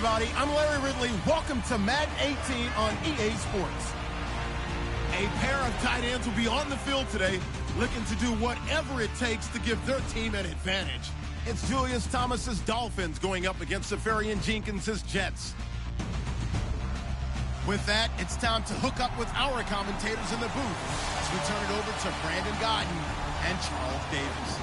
everybody. I'm Larry Ridley. Welcome to Madden 18 on EA Sports. A pair of tight ends will be on the field today looking to do whatever it takes to give their team an advantage. It's Julius Thomas's Dolphins going up against Safarian Jenkins's Jets. With that, it's time to hook up with our commentators in the booth as we turn it over to Brandon Godden and Charles Davis.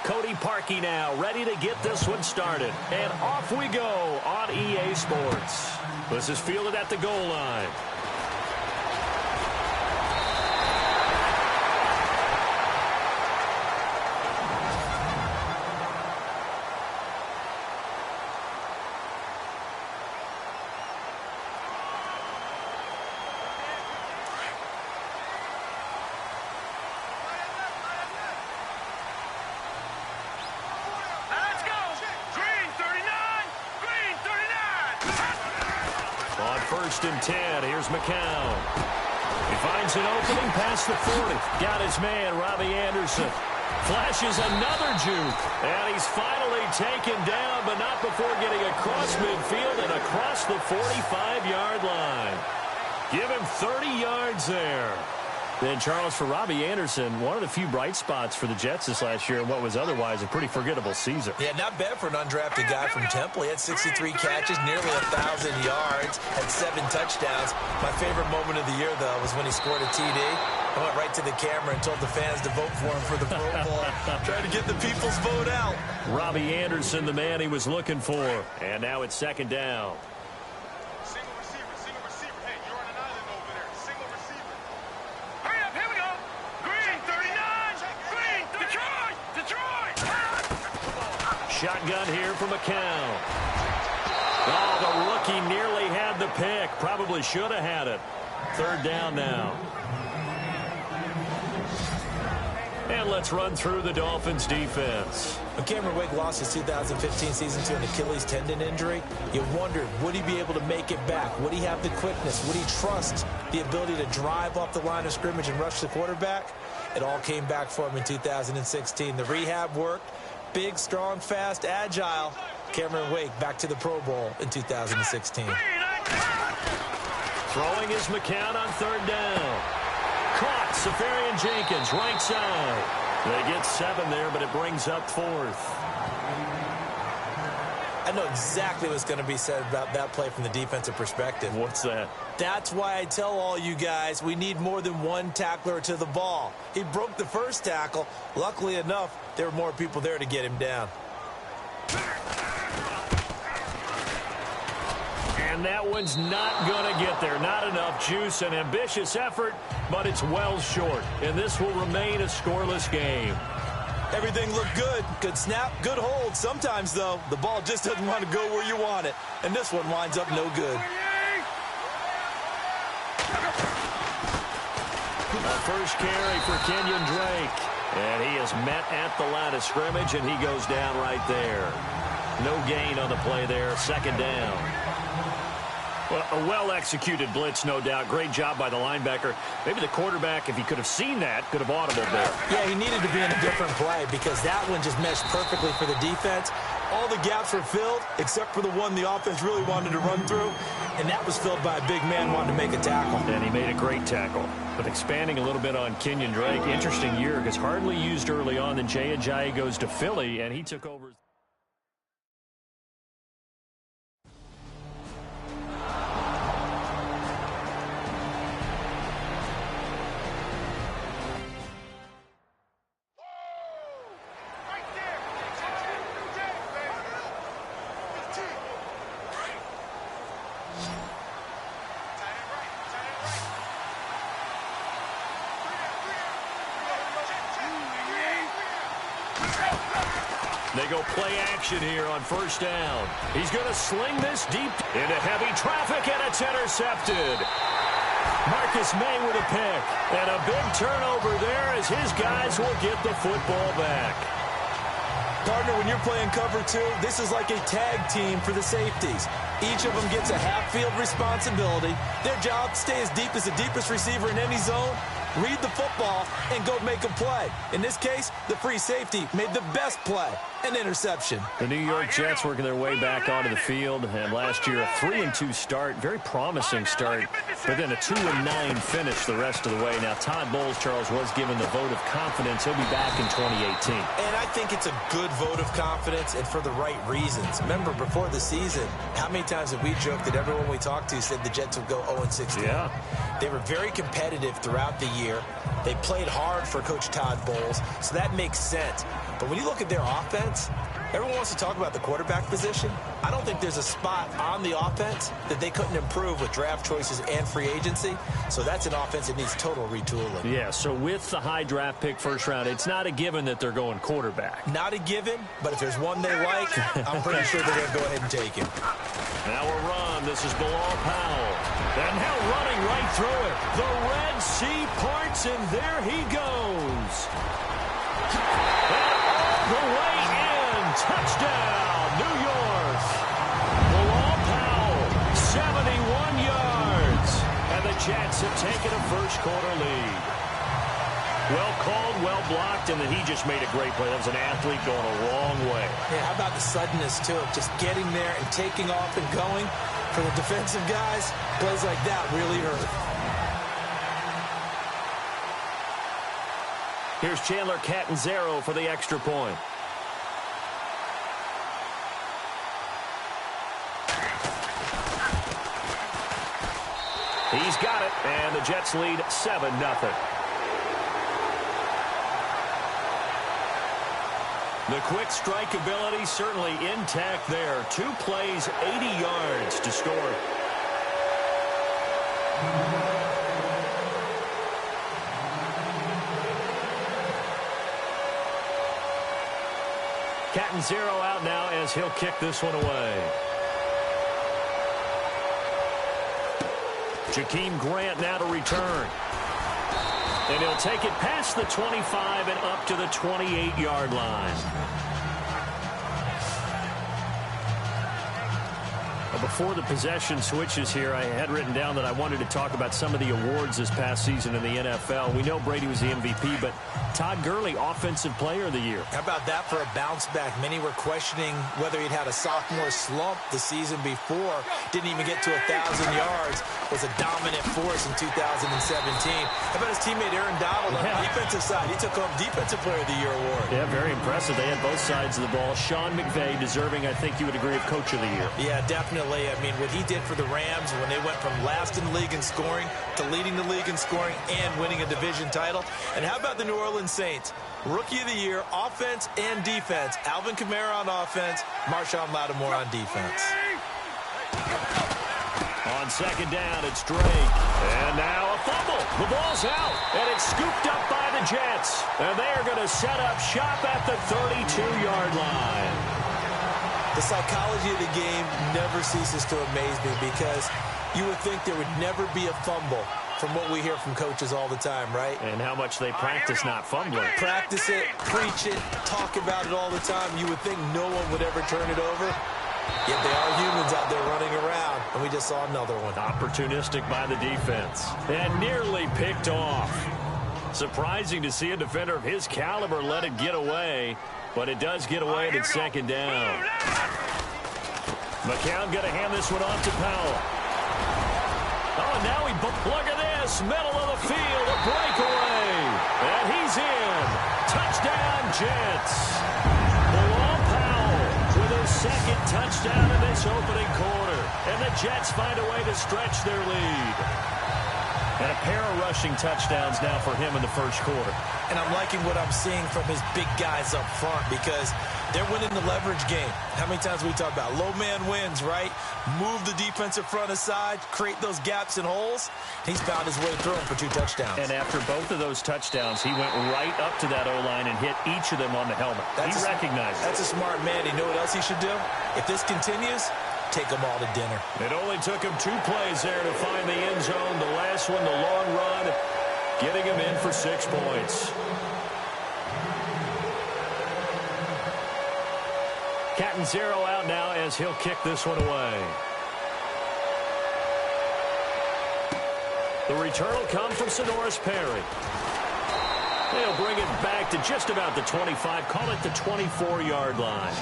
Cody Parkey now, ready to get this one started. And off we go on EA Sports. This is fielded at the goal line. First and 10. Here's McCown. He finds an opening past the 40. Got his man, Robbie Anderson. Flashes another juke. And he's finally taken down, but not before getting across midfield and across the 45-yard line. Give him 30 yards there. Then, Charles, for Robbie Anderson, one of the few bright spots for the Jets this last year in what was otherwise a pretty forgettable season. Yeah, not bad for an undrafted guy from Temple. He had 63 catches, nearly 1,000 yards, had 7 touchdowns. My favorite moment of the year, though, was when he scored a TD. I went right to the camera and told the fans to vote for him for the Pro Bowl. Trying to get the people's vote out. Robbie Anderson, the man he was looking for. And now it's second down. Shotgun here for McCown. Oh, the rookie nearly had the pick. Probably should have had it. Third down now. And let's run through the Dolphins' defense. When Cameron Wake lost his 2015 season to an Achilles tendon injury, you wondered, would he be able to make it back? Would he have the quickness? Would he trust the ability to drive off the line of scrimmage and rush the quarterback? It all came back for him in 2016. The rehab worked. Big, strong, fast, agile. Cameron Wake back to the Pro Bowl in 2016. Throwing is McCown on third down. Caught. Safarian Jenkins, right side. They get 7 there, but it brings up 4th. I know exactly what's going to be said about that play from the defensive perspective. What's that? That's why I tell all you guys we need more than one tackler to the ball. He broke the first tackle. Luckily enough, there were more people there to get him down. And that one's not going to get there. Not enough juice, an ambitious effort, but it's well short. And this will remain a scoreless game. Everything looked good. Good snap, good hold. Sometimes, though, the ball just doesn't want to go where you want it. And this one winds up no good. A first carry for Kenyon Drake. And he is met at the line of scrimmage, and he goes down right there. No gain on the play there. Second down. Well, a well-executed blitz, no doubt. Great job by the linebacker. Maybe the quarterback, if he could have seen that, could have audibled there. Yeah, he needed to be in a different play because that one just meshed perfectly for the defense. All the gaps were filled except for the one the offense really wanted to run through, and that was filled by a big man wanting to make a tackle. And he made a great tackle. But expanding a little bit on Kenyon Drake, interesting year because hardly used early on. Then Jay Ajayi goes to Philly, and he took over. They go play action here on first down. He's going to sling this deep into heavy traffic, and it's intercepted. Marcus May with a pick. And a big turnover there as his guys will get the football back. Partner, when you're playing cover 2, this is like a tag team for the safeties. Each of them gets a half-field responsibility. Their job, stay as deep as the deepest receiver in any zone, read the football, and go make a play. In this case, the free safety made the best play, an interception. The New York Jets working their way back onto the field. And last year, a 3-2 start, very promising start, but then a 2-9 finish the rest of the way. Now, Todd Bowles, Charles, was given the vote of confidence. He'll be back in 2018. And I think it's a good vote of confidence and for the right reasons. Remember, before the season, how many times have we joked that everyone we talked to said the Jets would go 0-16? Yeah. They were very competitive throughout the year. They played hard for Coach Todd Bowles, so that makes sense. But when you look at their offense, everyone wants to talk about the quarterback position. I don't think there's a spot on the offense that they couldn't improve with draft choices and free agency. So that's an offense that needs total retooling. Yeah, so with the high draft pick first round, it's not a given that they're going quarterback. Not a given, but if there's one they like, I'm pretty sure they're going to go ahead and take him. Now a run. This is Bilal Powell. And now running right through it. The Red Sea parts, and there he goes. And all the way in. Touchdown, New York. Bilal Powell, 71 yards. And the Jets have taken a first-quarter lead. Well called, well blocked, and then he just made a great play. That was an athlete going a long way. Yeah, how about the suddenness to it? Just getting there and taking off and going. For the defensive guys, plays like that really hurt. Here's Chandler Catanzaro for the extra point. He's got it, and the Jets lead 7-0. The quick strike ability certainly intact there. 2 plays, 80 yards to score. Catanzaro out now as he'll kick this one away. Jakeem Grant now to return. And he'll take it past the 25 and up to the 28-yard line. Before the possession switches here, I had written down that I wanted to talk about some of the awards this past season in the NFL. We know Brady was the MVP, but Todd Gurley, Offensive Player of the Year. How about that for a bounce back? Many were questioning whether he'd had a sophomore slump the season before. Didn't even get to 1,000 yards. Was a dominant force in 2017. How about his teammate Aaron Donald on the defensive side? He took home Defensive Player of the Year award. Yeah, very impressive. They had both sides of the ball. Sean McVay deserving, I think you would agree, of Coach of the Year. Yeah, definitely. I mean, what he did for the Rams when they went from last in the league in scoring to leading the league in scoring and winning a division title. And how about the New Orleans Saints? Rookie of the Year, offense and defense. Alvin Kamara on offense, Marshawn Lattimore on defense. On second down, it's Drake. And now a fumble. The ball's out, and it's scooped up by the Jets. And they are going to set up shop at the 32-yard line. The psychology of the game never ceases to amaze me because you would think there would never be a fumble from what we hear from coaches all the time, right? And how much they practice not fumbling. Practice it, preach it, talk about it all the time. You would think no one would ever turn it over. Yet they are humans out there running around, and we just saw another one. Opportunistic by the defense. And nearly picked off. Surprising to see a defender of his caliber let it get away, but it does get away at second down. McCown going to hand this one off to Powell. Oh, now look at this, middle of the field, a breakaway. And he's in. Touchdown, Jets. Bilal Powell with his second touchdown in this opening quarter. And the Jets find a way to stretch their lead. And a pair of rushing touchdowns now for him in the first quarter. And I'm liking what I'm seeing from his big guys up front because they're winning the leverage game. How many times we talk about low man wins, right? Move the defensive front aside, create those gaps and holes. He's found his way through them for 2 touchdowns. And after both of those touchdowns, he went right up to that O-line and hit each of them on the helmet. He recognized it. That's a smart man. You know what else he should do? If this continues, take them all to dinner. It only took him 2 plays there to find the end zone. The last one, the long run, getting him in for 6 points. Catanzaro out now as he'll kick this one away. The return will come from Sonoris Perry. They'll bring it back to just about the 25, call it the 24-yard line.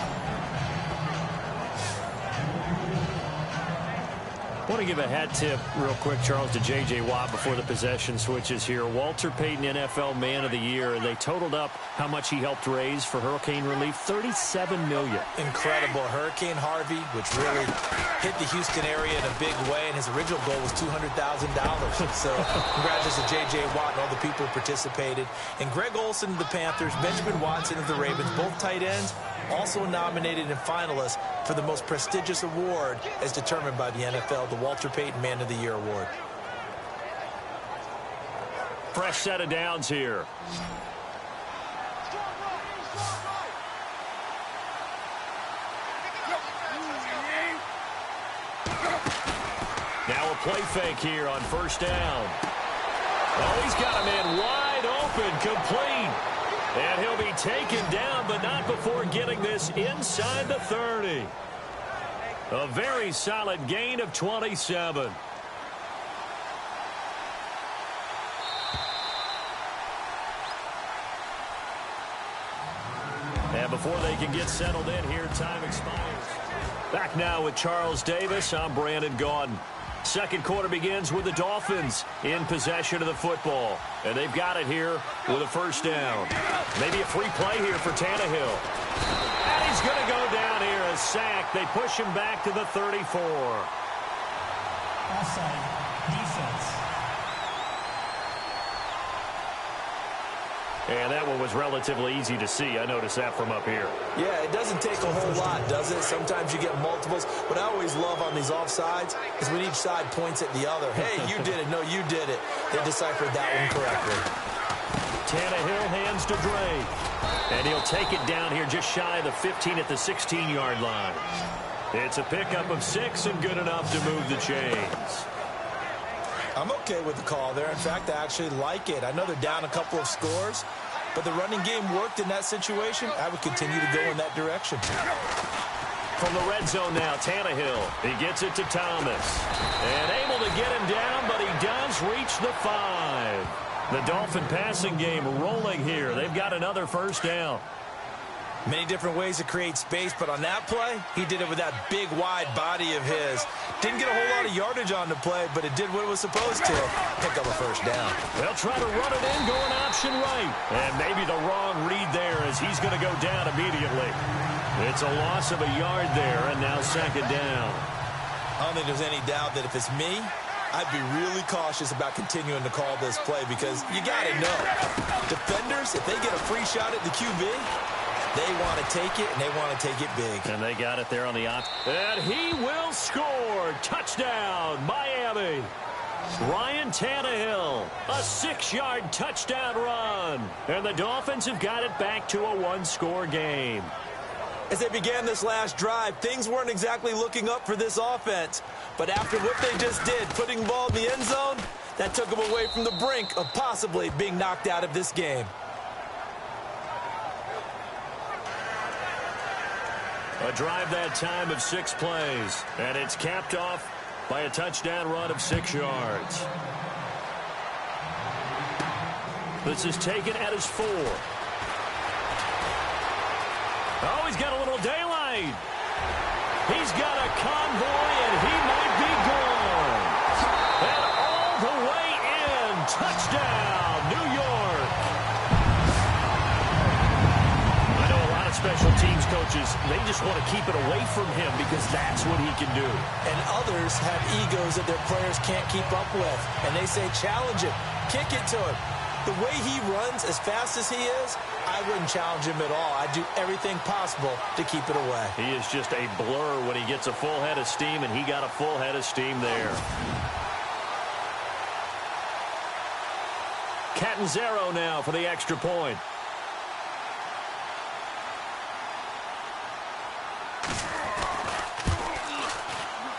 I want to give a hat tip real quick, Charles, to J.J. Watt before the possession switches here. Walter Payton, NFL Man of the Year. They totaled up how much he helped raise for hurricane relief, $37 million. Incredible. Hurricane Harvey, which really hit the Houston area in a big way, and his original goal was $200,000. So congratulations to J.J. Watt and all the people who participated. And Greg Olsen of the Panthers, Benjamin Watson of the Ravens, both tight ends, also nominated and finalists for the most prestigious award as determined by the NFL, the Walter Payton Man of the Year Award. Fresh set of downs here. Now a play fake here on first down. Oh, he's got a man wide open, complete. And he'll be taken down, but not before getting this inside the 30. A very solid gain of 27. And before they can get settled in here, time expires. Back now with Charles Davis. I'm Brandon Gaudin. Second quarter begins with the Dolphins in possession of the football. And they've got it here with a first down. Maybe a free play here for Tannehill. And he's going to go down here, a sack. They push him back to the 34. Offside, defense. And that one was relatively easy to see. I noticed that from up here. Yeah, it doesn't take a whole lot, does it? Sometimes you get multiples. What I always love on these offsides is when each side points at the other. Hey, you did it. No, you did it. They deciphered that one correctly. Tannehill hands to Drake. And he'll take it down here just shy of the 15 at the 16-yard line. It's a pickup of 6 and good enough to move the chains. I'm okay with the call there. In fact, I actually like it. I know they're down a couple of scores, but the running game worked in that situation. I would continue to go in that direction. From the red zone now, Tannehill. He gets it to Thomas. And able to get him down, but he does reach the 5. The Dolphin passing game rolling here. They've got another first down. Many different ways to create space, but on that play, he did it with that big, wide body of his. Didn't get a whole lot of yardage on the play, but it did what it was supposed to. Pick up a first down. They'll try to run it in, going option right. And maybe the wrong read there as he's going to go down immediately. It's a loss of a yard there, and now second down. I don't think there's any doubt that if it's me, I'd be really cautious about continuing to call this play because you got to know. Defenders, if they get a free shot at the QB, they want to take it, and they want to take it big. And they got it there on the opt. And he will score. Touchdown, Miami. Ryan Tannehill, a 6-yard touchdown run. And the Dolphins have got it back to a 1-score game. As they began this last drive, things weren't exactly looking up for this offense. But after what they just did, putting the ball in the end zone, that took them away from the brink of possibly being knocked out of this game. A drive that time of 6 plays, and it's capped off by a touchdown run of 6 yards. This is taken at his 4. Oh, he's got a little daylight. He's got a convoy, and he might be gone. And all the way in. Touchdown, New York. I know a lot of special teams coaches, they just want to keep it away from him because that's what he can do. And others have egos that their players can't keep up with. And they say, challenge it. Kick it to him. The way he runs as fast as he is, I wouldn't challenge him at all. I'd do everything possible to keep it away. He is just a blur when he gets a full head of steam, and he got a full head of steam there. Catanzaro now for the extra point.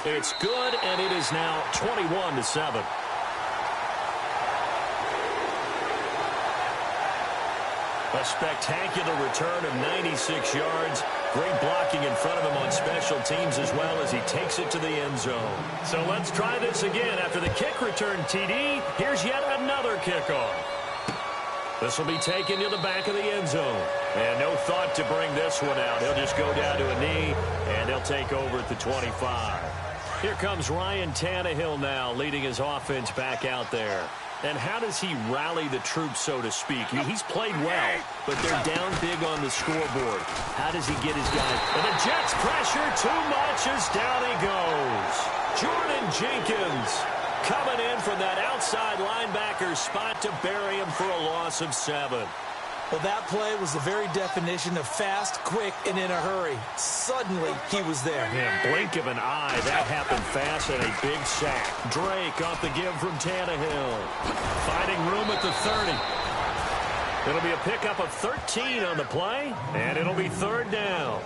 It's good, and it is now 21-7. A spectacular return of 96 yards Great blocking in front of him on special teams as well as he takes it to the end zone. So let's try this again. After the kick return TD, here's yet another kickoff. This will be taken to the back of the end zone. And no thought to bring this one out. He'll just go down to a knee, and he'll take over at the 25. Here comes Ryan Tannehill now, leading his offense back out there. And how does he rally the troops, so to speak? He's played well, but they're down big on the scoreboard. How does he get his guys? And the Jets pressure too much as down he goes. Jordan Jenkins coming in from that outside linebacker spot to bury him for a loss of 7. Well, that play was the very definition of fast, quick, and in a hurry. Suddenly, he was there. Yeah, blink of an eye. That happened fast and a big sack. Drake off the give from Tannehill. Finding room at the 30. It'll be a pickup of 13 on the play, and it'll be 3rd down.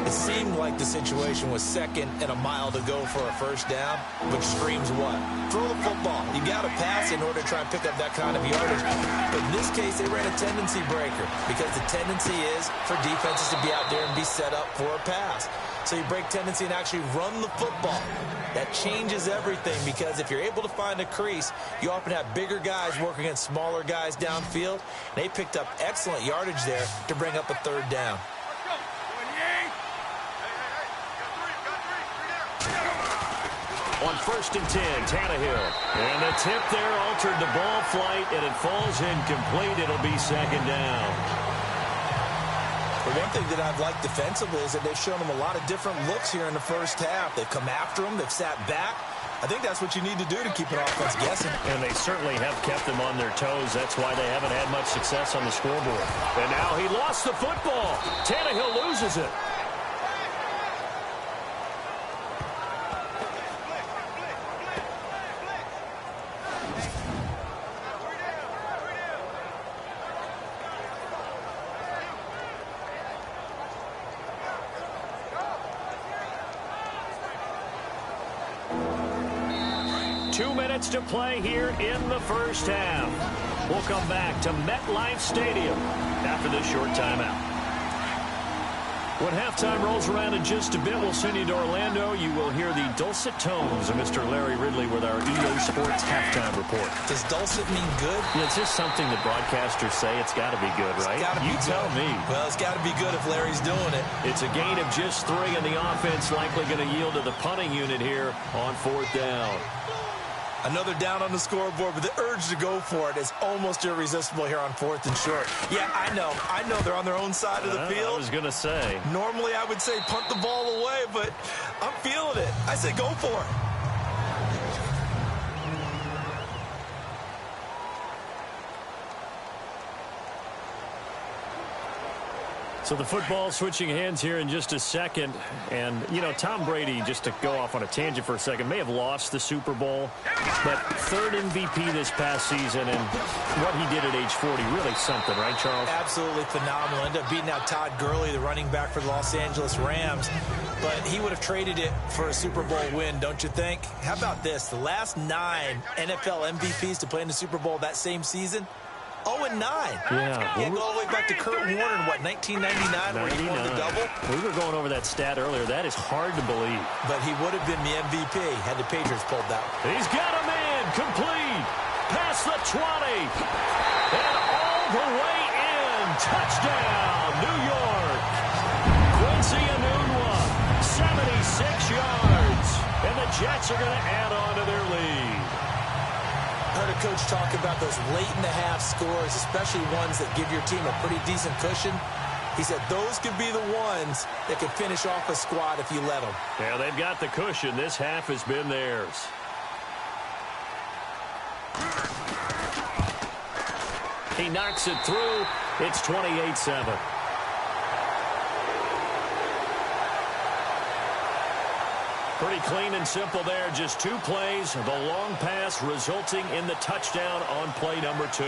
It seemed like the situation was 2nd and a mile to go for a 1st down, which screams what? Throw the football. You got to pass in order to try and pick up that kind of yardage. But in this case, they ran a tendency breaker because the tendency is for defenses to be out there and be set up for a pass. So you break tendency and actually run the football. That changes everything because if you're able to find a crease, you often have bigger guys working against smaller guys downfield. They picked up excellent yardage there to bring up a 3rd down. On 1st and 10, Tannehill. And the tip there altered the ball flight, and it falls incomplete. It'll be 2nd down. The one thing that I've liked defensively is that they've shown them a lot of different looks here in the 1st half. They've come after them. They've sat back. I think that's what you need to do to keep an offense guessing. And they certainly have kept them on their toes. That's why they haven't had much success on the scoreboard. And now he lost the football. Tannehill loses it. To play here in the 1st half. We'll come back to MetLife Stadium after this short timeout. When halftime rolls around in just a bit, we'll send you to Orlando. You will hear the dulcet tones of Mr. Larry Ridley with our EA Sports halftime report. Does dulcet mean good? Yeah, it's just something that broadcasters say. It's got to be good, right? You tell me. Well, it's got to be good if Larry's doing it. It's a gain of just 3, and the offense likely going to yield to the punting unit here on 4th down. Another down on the scoreboard, but the urge to go for it is almost irresistible here on 4th and short. Yeah, I know they're on their own side of the field. I was going to say. Normally I would say punt the ball away, but I'm feeling it. I say go for it. So the football switching hands here in just a second. And, you know, Tom Brady, just to go off on a tangent for a second, may have lost the Super Bowl, but 3rd MVP this past season, and what he did at age 40, really something, right, Charles? Absolutely phenomenal. Ended up beating out Todd Gurley, the running back for the Los Angeles Rams. But he would have traded it for a Super Bowl win, don't you think? How about this? The last 9 NFL MVPs to play in the Super Bowl that same season, 0-9. Yeah. Yeah, go all the way back to Kurt Warner in, what, 1999 where he won the double? We were going over that stat earlier. That is hard to believe. But he would have been the MVP had the Patriots pulled that. He's got a man complete. Past the 20. And all the way in. Touchdown, New York. Quincy Enunwa, 76 yards. And the Jets are going to add on to their lead. Heard a coach talk about those late-in-the-half scores, especially ones that give your team a pretty decent cushion. He said those could be the ones that could finish off a squad if you let them. Yeah, they've got the cushion. This half has been theirs. He knocks it through. It's 28-7. Pretty clean and simple there. Just 2 plays. The long pass resulting in the touchdown on play number 2.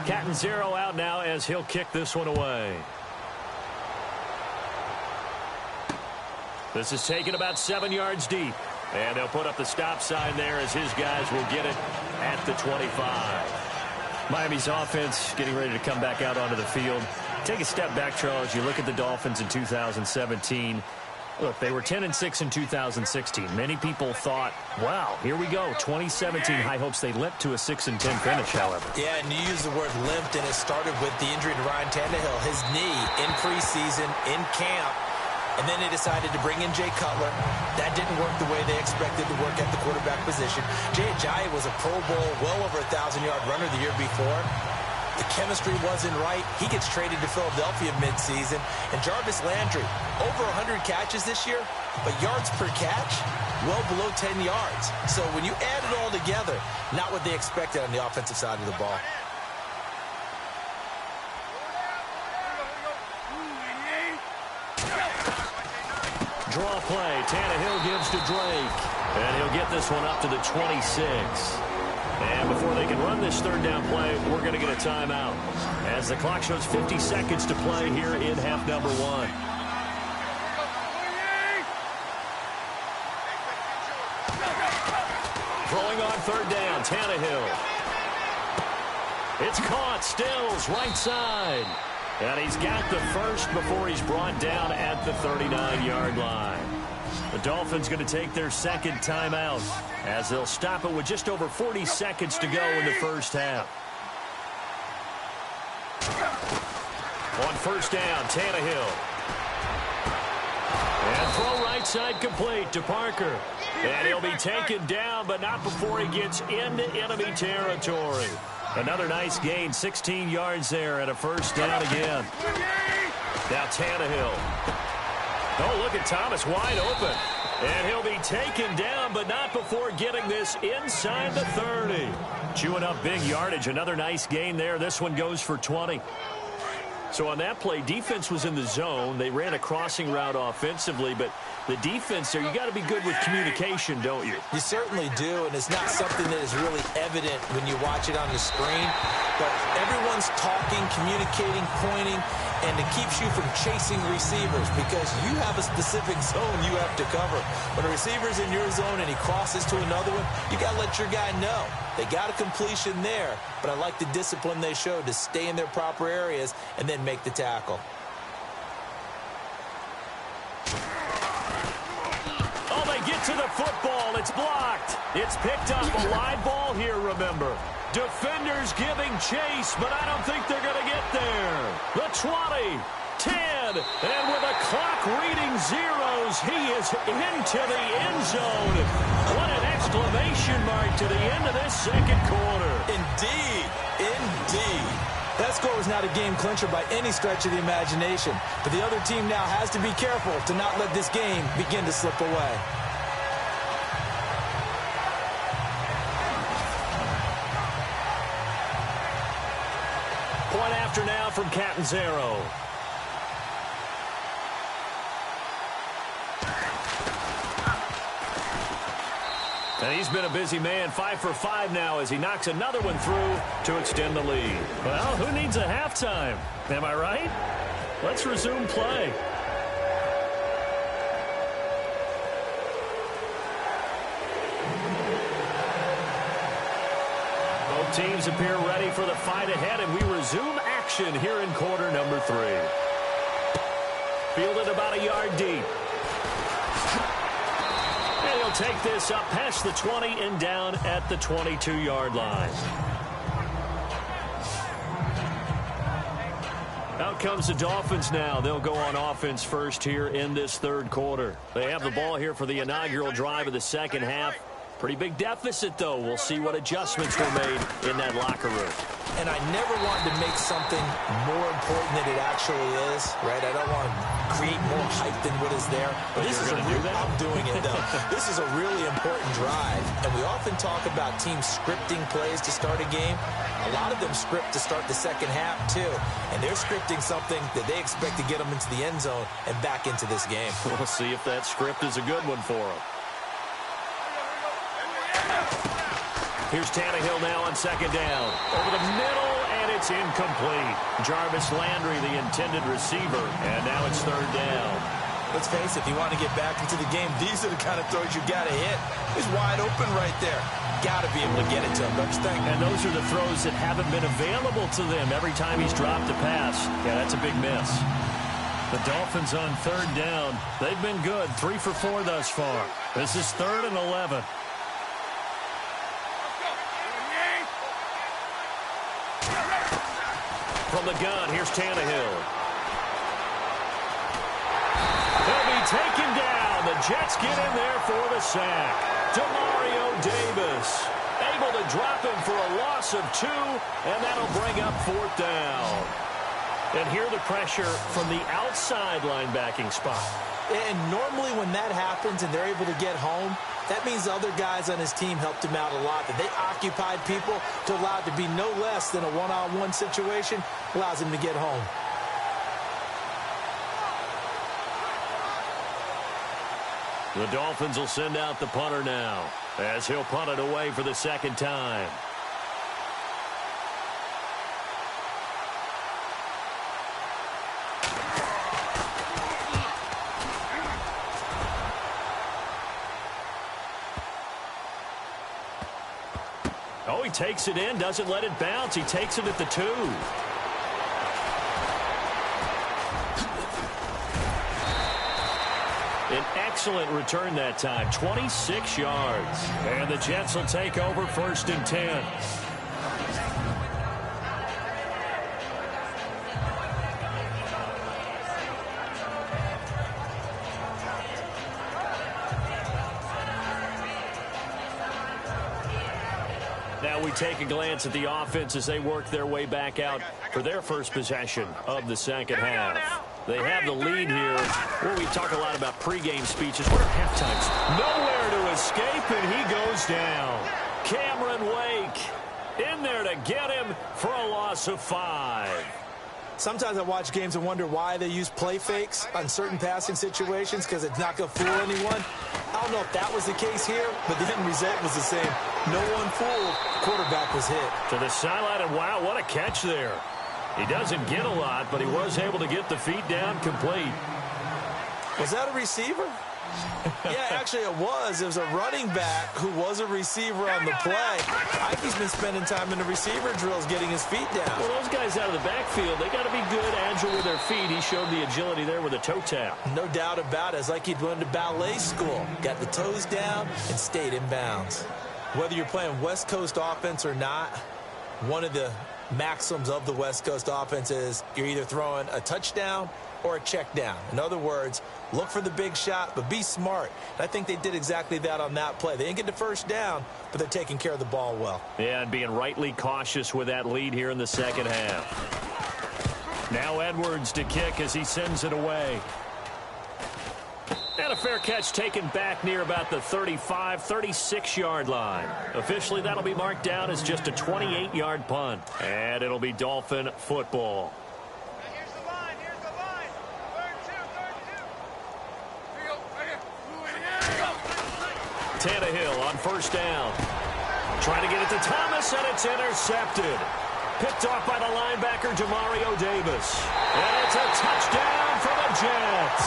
Catanzaro out now as he'll kick this one away. This is taken about 7 yards deep. And they'll put up the stop sign there as his guys will get it at the 25. Miami's offense getting ready to come back out onto the field. Take a step back, Charles. You look at the Dolphins in 2017. Look, they were 10-6 in 2016. Many people thought, wow, here we go. 2017, high hopes they limped to a 6-10 finish, however. Yeah, and you use the word limped, and it started with the injury to Ryan Tannehill. His knee in preseason, in camp, and then they decided to bring in Jay Cutler. That didn't work the way they expected to work at the quarterback position. Jay Ajayi was a Pro Bowl, well over 1,000-yard runner the year before. The chemistry wasn't right. He gets traded to Philadelphia midseason. And Jarvis Landry, over 100 catches this year, but yards per catch, well below 10 yards. So when you add it all together, not what they expected on the offensive side of the ball. Draw play. Tannehill gives to Drake. And he'll get this one up to the 26. And before they can run this third down play, we're going to get a timeout. As the clock shows 50 seconds to play here in half number 1. Throwing on third down, Tannehill. It's caught, Stills, right side. And he's got the first before he's brought down at the 39-yard line. The Dolphins going to take their second timeout as they'll stop it with just over 40 seconds to go in the first half. On first down, Tannehill. And throw right side complete to Parker. And he'll be taken down, but not before he gets into enemy territory. Another nice gain, 16 yards there and a first down again. Now Tannehill. Oh, look at Thomas wide open. And he'll be taken down, but not before getting this inside the 30. Chewing up big yardage. Another nice gain there. This one goes for 20. So on that play, defense was in the zone. They ran a crossing route offensively, but the defense there, you got to be good with communication, don't you? You certainly do, and it's not something that is really evident when you watch it on the screen. But everyone's talking, communicating, pointing, and it keeps you from chasing receivers because you have a specific zone you have to cover. When a receiver's in your zone and he crosses to another one, you got to let your guy know. They got a completion there, but I like the discipline they showed to stay in their proper areas and then make the tackle. Oh, they get to the football. It's blocked. It's picked up. A live ball here, remember. Defenders giving chase, but I don't think they're going to get there. The 20, 10, and with a clock reading zeros, he is into the end zone. What an exclamation mark to the end of this second quarter. Indeed, indeed. That score was not a game clincher by any stretch of the imagination, but the other team now has to be careful to not let this game begin to slip away. Point after now from Catanzaro. And he's been a busy man, 5 for 5 now as he knocks another one through to extend the lead. Well, who needs a halftime? Am I right? Let's resume play. Both teams appear ready for the fight ahead, and we resume action here in quarter number 3. Fielded about a yard deep. And he'll take this up past the 20 and down at the 22-yard line. Out comes the Dolphins now. They'll go on offense first here in this third quarter. They have the ball here for the inaugural drive of the second half. Pretty big deficit, though. We'll see what adjustments were made in that locker room. And I never wanted to make something more important than it actually is, right? I don't want to create more hype than what is there. But this is I'm doing it, though. This is a really important drive. And we often talk about teams scripting plays to start a game. A lot of them script to start the second half, too. And they're scripting something that they expect to get them into the end zone and back into this game. We'll see if that script is a good one for them. Here's Tannehill now on second down. Over the middle, and it's incomplete. Jarvis Landry, the intended receiver, and now it's third down. Let's face it, if you want to get back into the game, these are the kind of throws you got to hit. He's wide open right there. Got to be able to get it to him, don't you think? And those are the throws that haven't been available to them every time he's dropped a pass. Yeah, that's a big miss. The Dolphins on third down. They've been good, 3 for 4 thus far. This is 3rd and 11. From the gun, here's Tannehill. He'll be taken down. The Jets get in there for the sack. Demario Davis able to drop him for a loss of 2, and that'll bring up 4th down. And here the pressure from the outside linebacking spot. And normally when that happens and they're able to get home, that means other guys on his team helped him out a lot. That they occupied people to allow it to be no less than a one-on-one situation, allows him to get home. The Dolphins will send out the punter now as he'll punt it away for the 2nd time. Oh, he takes it in, doesn't let it bounce. He takes it at the 2. An excellent return that time, 26 yards. And the Jets will take over 1st and 10. Now we take a glance at the offense as they work their way back out for their first possession of the 2nd half. They have the lead here. Well, we talk a lot about pregame speeches. What are halftimes? Nowhere to escape, and he goes down. Cameron Wake in there to get him for a loss of 5. Sometimes I watch games and wonder why they use play fakes on certain passing situations because it's not going to fool anyone. I don't know if that was the case here, but the end result was the same. No one fooled. Quarterback was hit. To the sideline, and wow, what a catch there. He doesn't get a lot, but he was able to get the feet down complete. Was that a receiver? Yeah, actually it was. It was a running back who was a receiver on the play. Ike's been spending time in the receiver drills getting his feet down. Well, those guys out of the backfield, they got to be good, agile with their feet. He showed the agility there with a toe tap. No doubt about it. It's like he'd went to ballet school. Got the toes down and stayed in bounds. Whether you're playing West Coast offense or not, one of the maxims of the West Coast offense is you're either throwing a touchdown or a check down. In other words, look for the big shot, but be smart. And I think they did exactly that on that play. They didn't get the first down, but they're taking care of the ball well. Yeah, and being rightly cautious with that lead here in the 2nd half. Now Edwards to kick as he sends it away. And a fair catch taken back near about the 35, 36-yard line. Officially, that'll be marked down as just a 28-yard punt. And it'll be Dolphin football. Here's the line. Here's the line. Third 2. Tannehill on 1st down. Trying to get it to Thomas, and it's intercepted. Picked off by the linebacker, Demario Davis. And it's a touchdown for the Jets.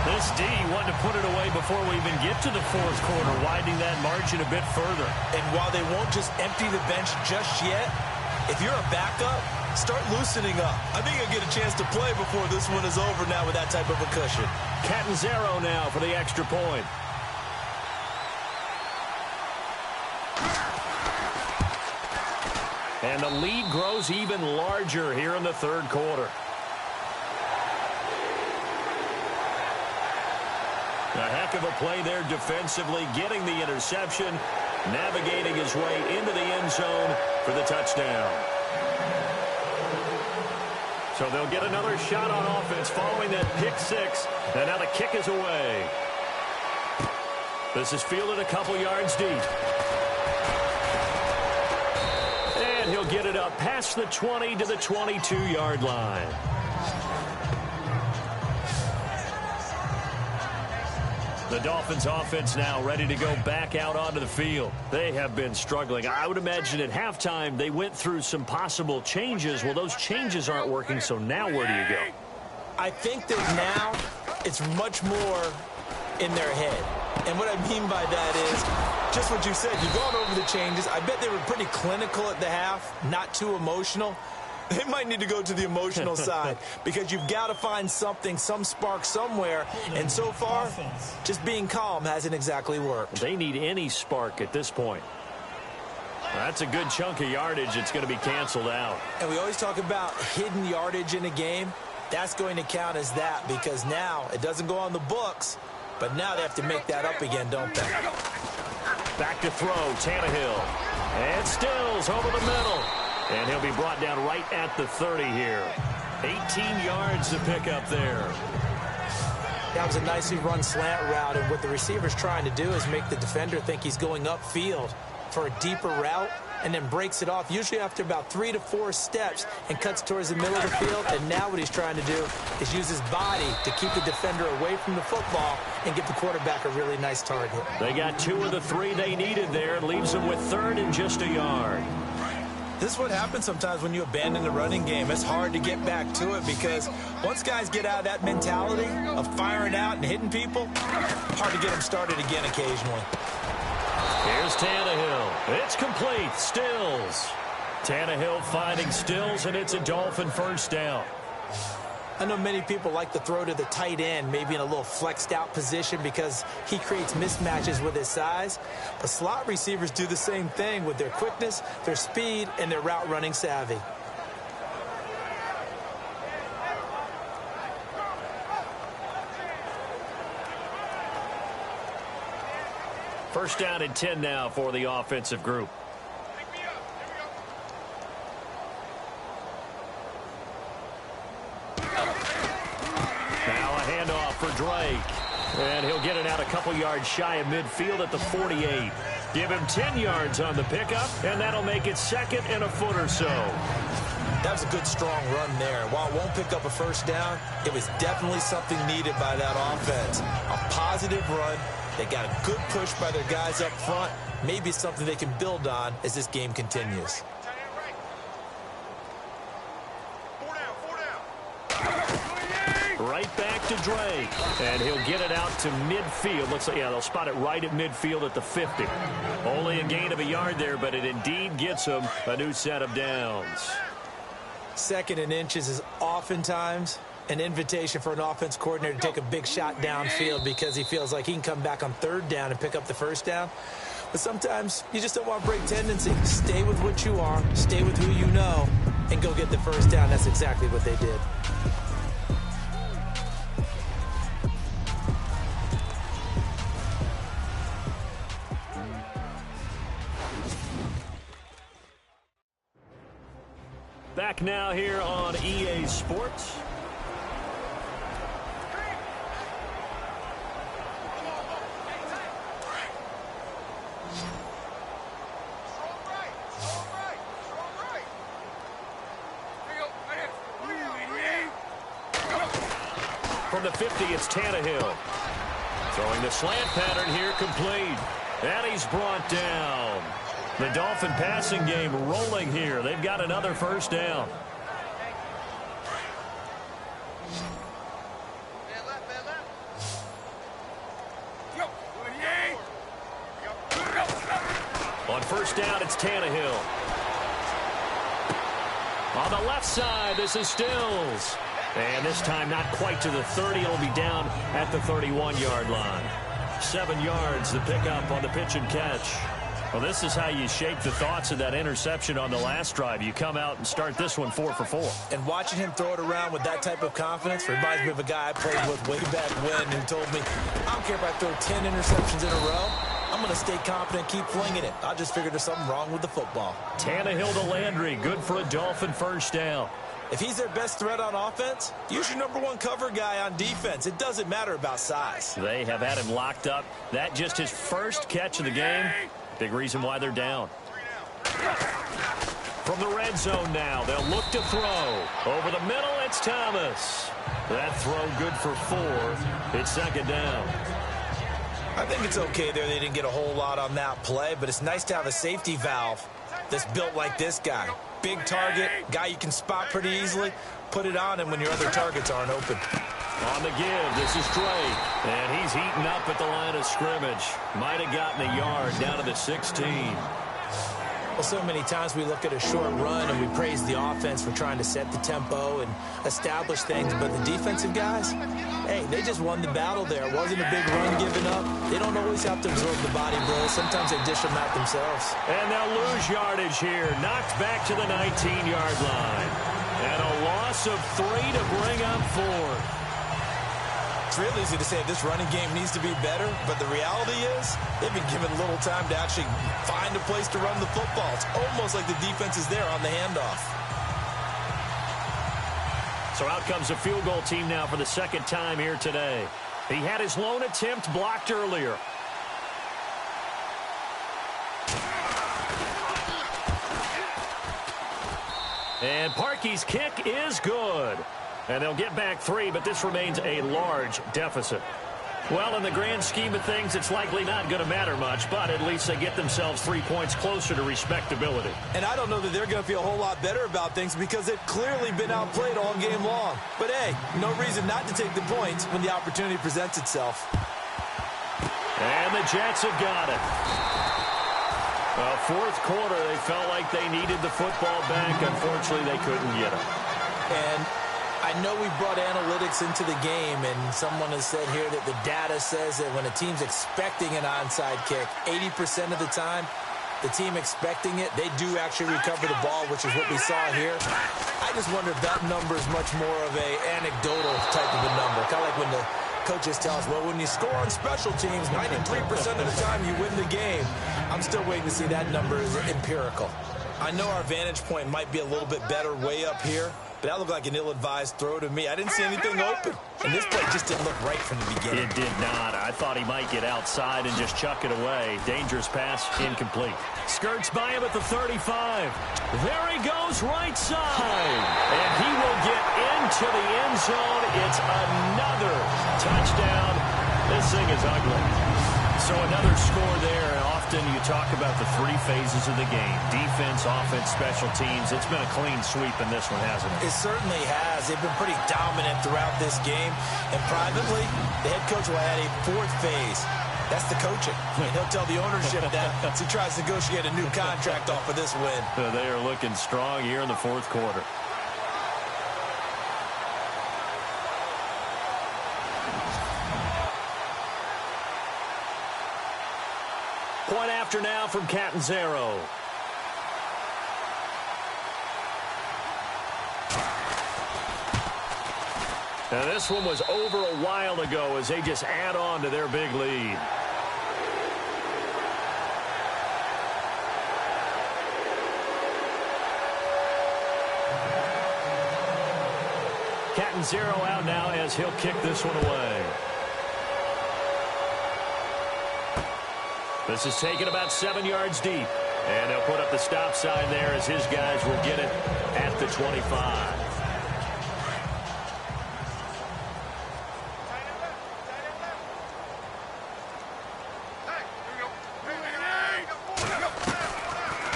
This D wanted to put it away before we even get to the 4th quarter, widening that margin a bit further. And while they won't just empty the bench just yet, if you're a backup, start loosening up. I think you'll get a chance to play before this one is over now with that type of a cushion. Catanzaro now for the extra point. And the lead grows even larger here in the 3rd quarter. A heck of a play there defensively, getting the interception, navigating his way into the end zone for the touchdown. So they'll get another shot on offense following that pick 6, and now the kick is away. This is fielded a couple yards deep. And he'll get it up past the 20 to the 22-yard line. The Dolphins offense now ready to go back out onto the field. They have been struggling. I would imagine at halftime they went through some possible changes. Well, those changes aren't working, so now where do you go? I think that now it's much more in their head. And what I mean by that is just what you said. You've gone over the changes. I bet they were pretty clinical at the half, not too emotional. They might need to go to the emotional side because you've got to find something, some spark somewhere. And so far, just being calm hasn't exactly worked. They need any spark at this point. That's a good chunk of yardage. It's going to be canceled out. And we always talk about hidden yardage in a game. That's going to count as that because now it doesn't go on the books, but now they have to make that up again, don't they? Back to throw, Tannehill. And Stills over the middle. And he'll be brought down right at the 30 here. 18 yards to pick up there. That was a nicely run slant route, and what the receiver's trying to do is make the defender think he's going upfield for a deeper route and then breaks it off, usually after about 3 to 4 steps, and cuts towards the middle of the field. And now what he's trying to do is use his body to keep the defender away from the football and get the quarterback a really nice target. They got 2 of the 3 they needed there. It leaves them with 3rd and just a yard. This is what happens sometimes when you abandon the running game. It's hard to get back to it because once guys get out of that mentality of firing out and hitting people, hard to get them started again occasionally. Here's Tannehill. It's complete. Stills. Tannehill finding Stills, and it's a Dolphin first down. I know many people like to throw to the tight end, maybe in a little flexed out position because he creates mismatches with his size. But slot receivers do the same thing with their quickness, their speed, and their route running savvy. First down and 10 now for the offensive group. Now a handoff for Drake. And he'll get it out a couple yards shy of midfield at the 48. Give him 10 yards on the pickup, and that'll make it 2nd and a foot or so. That was a good, strong run there. While it won't pick up a first down, it was definitely something needed by that offense. A positive run. They got a good push by their guys up front. Maybe it's something they can build on as this game continues. Right back to Drake. And he'll get it out to midfield. Looks like, yeah, they'll spot it right at midfield at the 50. Only a gain of a yard there, but it indeed gets him a new set of downs. 2nd and inches is oftentimes an invitation for an offense coordinator to take a big shot downfield because he feels like he can come back on 3rd down and pick up the first down. But sometimes you just don't want to break tendency. Stay with what you are, stay with who you know, and go get the first down. That's exactly what they did. Back now here on EA Sports. From the 50, it's Tannehill. Throwing the slant pattern here, complete. And he's brought down. The Dolphin passing game rolling here. They've got another first down. On first down, it's Tannehill. On the left side, this is Stills. And this time not quite to the 30. It'll be down at the 31-yard line. 7 yards to pick up on the pitch and catch. Well, this is how you shape the thoughts of that interception on the last drive. You come out and start this one 4 for 4. And watching him throw it around with that type of confidence reminds me of a guy I played with way back when who told me, I don't care if I throw 10 interceptions in a row. I'm going to stay confident, keep flinging it. I just figured there's something wrong with the football. Tannehill to Landry. Good for a Dolphin first down. If he's their best threat on offense, use your #1 cover guy on defense. It doesn't matter about size. They have had him locked up. That just his first catch of the game. Big reason why they're down. From the red zone now, they'll look to throw. Over the middle, it's Thomas. That throw good for 4. It's 2nd down. I think it's okay there. They didn't get a whole lot on that play, but it's nice to have a safety valve that's built like this guy. Big target, guy you can spot pretty easily. Put it on him when your other targets aren't open. On the give, this is Drake, and he's heating up at the line of scrimmage. Might have gotten a yard down to the 16. Well, so many times we look at a short run and we praise the offense for trying to set the tempo and establish things, but the defensive guys, hey, they just won the battle there. It wasn't a big run given up. They don't always have to absorb the body blows. Sometimes they dish them out themselves. And they'll lose yardage here. Knocked back to the 19-yard line. And a loss of 3 to bring up 4. It's real easy to say this running game needs to be better, but the reality is they've been given little time to actually find a place to run the football. It's almost like the defense is there on the handoff. So out comes a field goal team now for the second time here today. He had his lone attempt blocked earlier. And Parkey's kick is good. And they'll get back 3, but this remains a large deficit. Well, in the grand scheme of things, it's likely not going to matter much, but at least they get themselves 3 points closer to respectability. And I don't know that they're going to feel a whole lot better about things because they've clearly been outplayed all game long. But, hey, no reason not to take the points when the opportunity presents itself. And the Jets have got it. Well, fourth quarter, they felt like they needed the football back. Unfortunately, they couldn't get it. And I know we brought analytics into the game, and someone has said here that the data says that when a team's expecting an onside kick, 80% of the time, the team expecting it, they do actually recover the ball, which is what we saw here. I just wonder if that number is much more of a anecdotal type of a number, kind of like when the coaches tell us, well, when you score on special teams, 93% of the time you win the game. I'm still waiting to see that number is empirical. I know our vantage point might be a little bit better way up here, but that looked like an ill-advised throw to me. I didn't see anything open. And this play just didn't look right from the beginning. It did not. I thought he might get outside and just chuck it away. Dangerous pass, incomplete. Skirts by him at the 35. There he goes, right side. And he will get into the end zone. It's another touchdown. This thing is ugly. So another score there. Often you talk about the 3 phases of the game. Defense, offense, special teams. It's been a clean sweep in this one, hasn't it? It certainly has. They've been pretty dominant throughout this game. And privately, the head coach will add a 4th phase. That's the coaching. And he'll tell the ownership that as he tries to negotiate a new contract off of this win. They are looking strong here in the fourth quarter. Point after now from Catanzaro. Now this one was over a while ago as they just add on to their big lead. Catanzaro out now as he'll kick this one away. This is taken about 7 yards deep. And they'll put up the stop sign there as his guys will get it at the 25.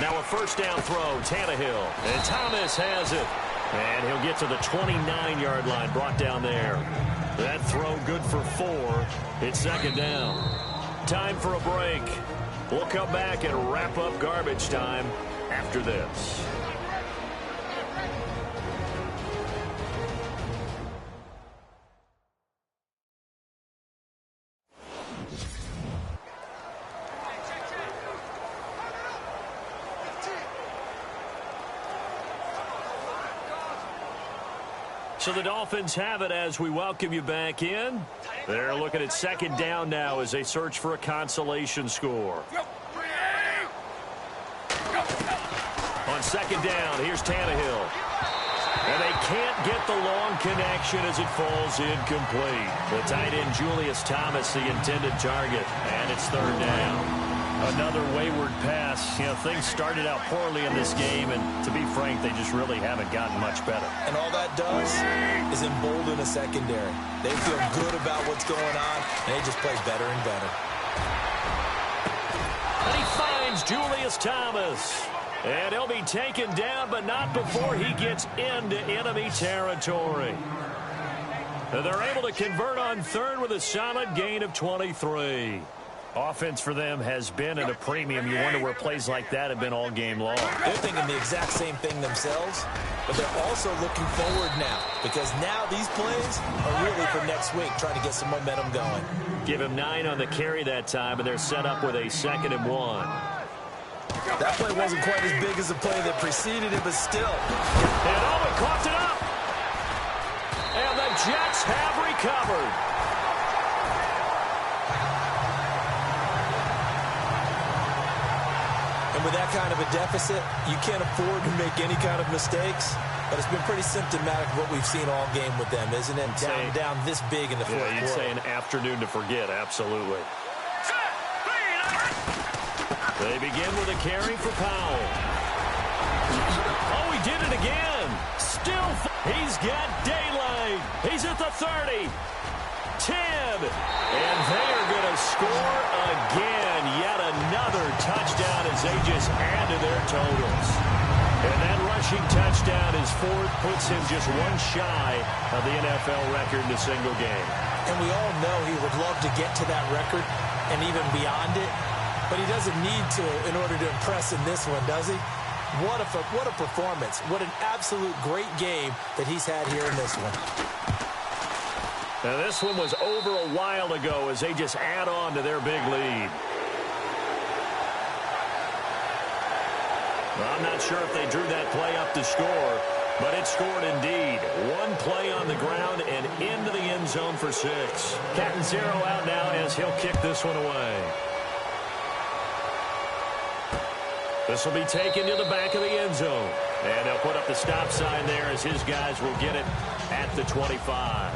Now a first down throw, Tannehill. And Thomas has it. And he'll get to the 29-yard line, brought down there. That throw good for 4. It's second down. Time for a break. We'll come back and wrap up garbage time after this. So the Dolphins have it as we welcome you back in. They're looking at second down now as they search for a consolation score. On second down, here's Tannehill. And they can't get the long connection as it falls incomplete. The tight end, Julius Thomas, the intended target. And it's third down. Another wayward pass. You know, things started out poorly in this game, and to be frank, they just really haven't gotten much better. And all that does is embolden a secondary. They feel good about what's going on, and they just play better and better. And he finds Julius Thomas. And he'll be taken down, but not before he gets into enemy territory. And they're able to convert on third with a solid gain of 23. Offense for them has been at a premium. You wonder where plays like that have been all game long. They're thinking the exact same thing themselves, but they're also looking forward now, because now these plays are really for next week, trying to get some momentum going. Give him 9 on the carry that time, and they're set up with a 2nd and 1. That play wasn't quite as big as the play that preceded it, but still. And Owen coughed it up. And the Jets have recovered. And with that kind of a deficit, you can't afford to make any kind of mistakes. But it's been pretty symptomatic of what we've seen all game with them, isn't it? Down this big in the fourth quarter. You'd say an afternoon to forget, absolutely. They begin with a carry for Powell. Oh, he did it again. Still, he's got daylight. He's at the 30. 10. And they are going to score again. Yet another touchdown as they just add to their totals. And that rushing touchdown, his 4th, puts him just one shy of the NFL record in a single game. And we all know he would love to get to that record and even beyond it. But he doesn't need to in order to impress in this one, does he? What a performance. What an absolute great game that he's had here in this one. Now, this one was over a while ago as they just add on to their big lead. Well, I'm not sure if they drew that play up to score, but it scored indeed. One play on the ground and into the end zone for 6. Captain Zero out now as he'll kick this one away. This will be taken to the back of the end zone. And they'll put up the stop sign there as his guys will get it at the 25.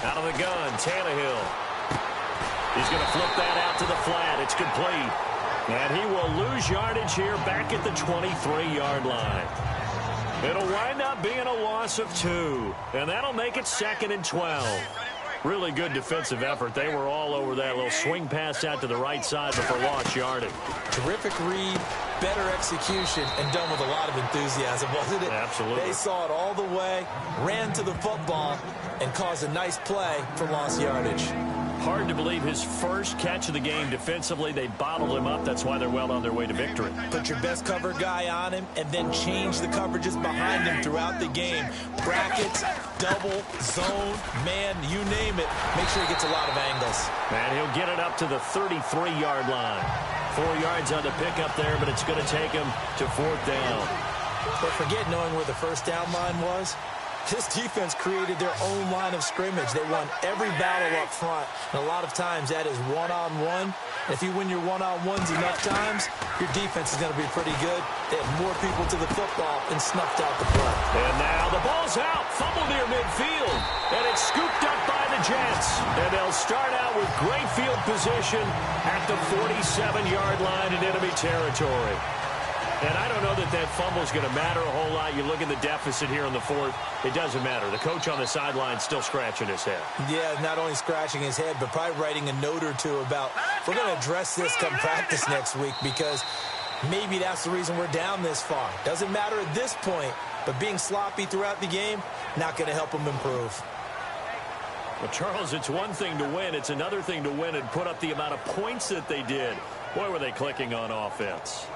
Out of the gun, Tannehill. He's going to flip that out to the flat. It's complete. And he will lose yardage here back at the 23-yard line. It'll wind up being a loss of 2. And that'll make it 2nd and 12. Really good defensive effort. They were all over that little swing pass out to the right side before lost yardage. Terrific read, better execution, and done with a lot of enthusiasm, wasn't it? Absolutely. They saw it all the way, ran to the football, and caused a nice play for lost yardage. Hard to believe his first catch of the game defensively. They bottled him up. That's why they're well on their way to victory. Put your best cover guy on him and then change the coverages behind him throughout the game. Brackets, double, zone, man, you name it. Make sure he gets a lot of angles. And he'll get it up to the 33-yard line. 4 yards on the pickup there, but it's going to take him to 4th down. But forget knowing where the first down line was. This defense created their own line of scrimmage. They won every battle up front. And a lot of times that is one-on-one. If you win your one-on-ones enough times, your defense is going to be pretty good. They had more people to the football and snuffed out the play. And now the ball's out. Fumble near midfield. And it's scooped up by the Jets. And they'll start out with great field position at the 47-yard line in enemy territory. And I don't know that that fumble is going to matter a whole lot. You look at the deficit here in the 4th. It doesn't matter. The coach on the sideline still scratching his head. Yeah, not only scratching his head, but probably writing a note or two about, we're going to address this come practice next week, because maybe that's the reason we're down this far. Doesn't matter at this point, but being sloppy throughout the game, not going to help them improve. Well, Charles, it's one thing to win. It's another thing to win and put up the amount of points that they did. Boy, were they clicking on offense.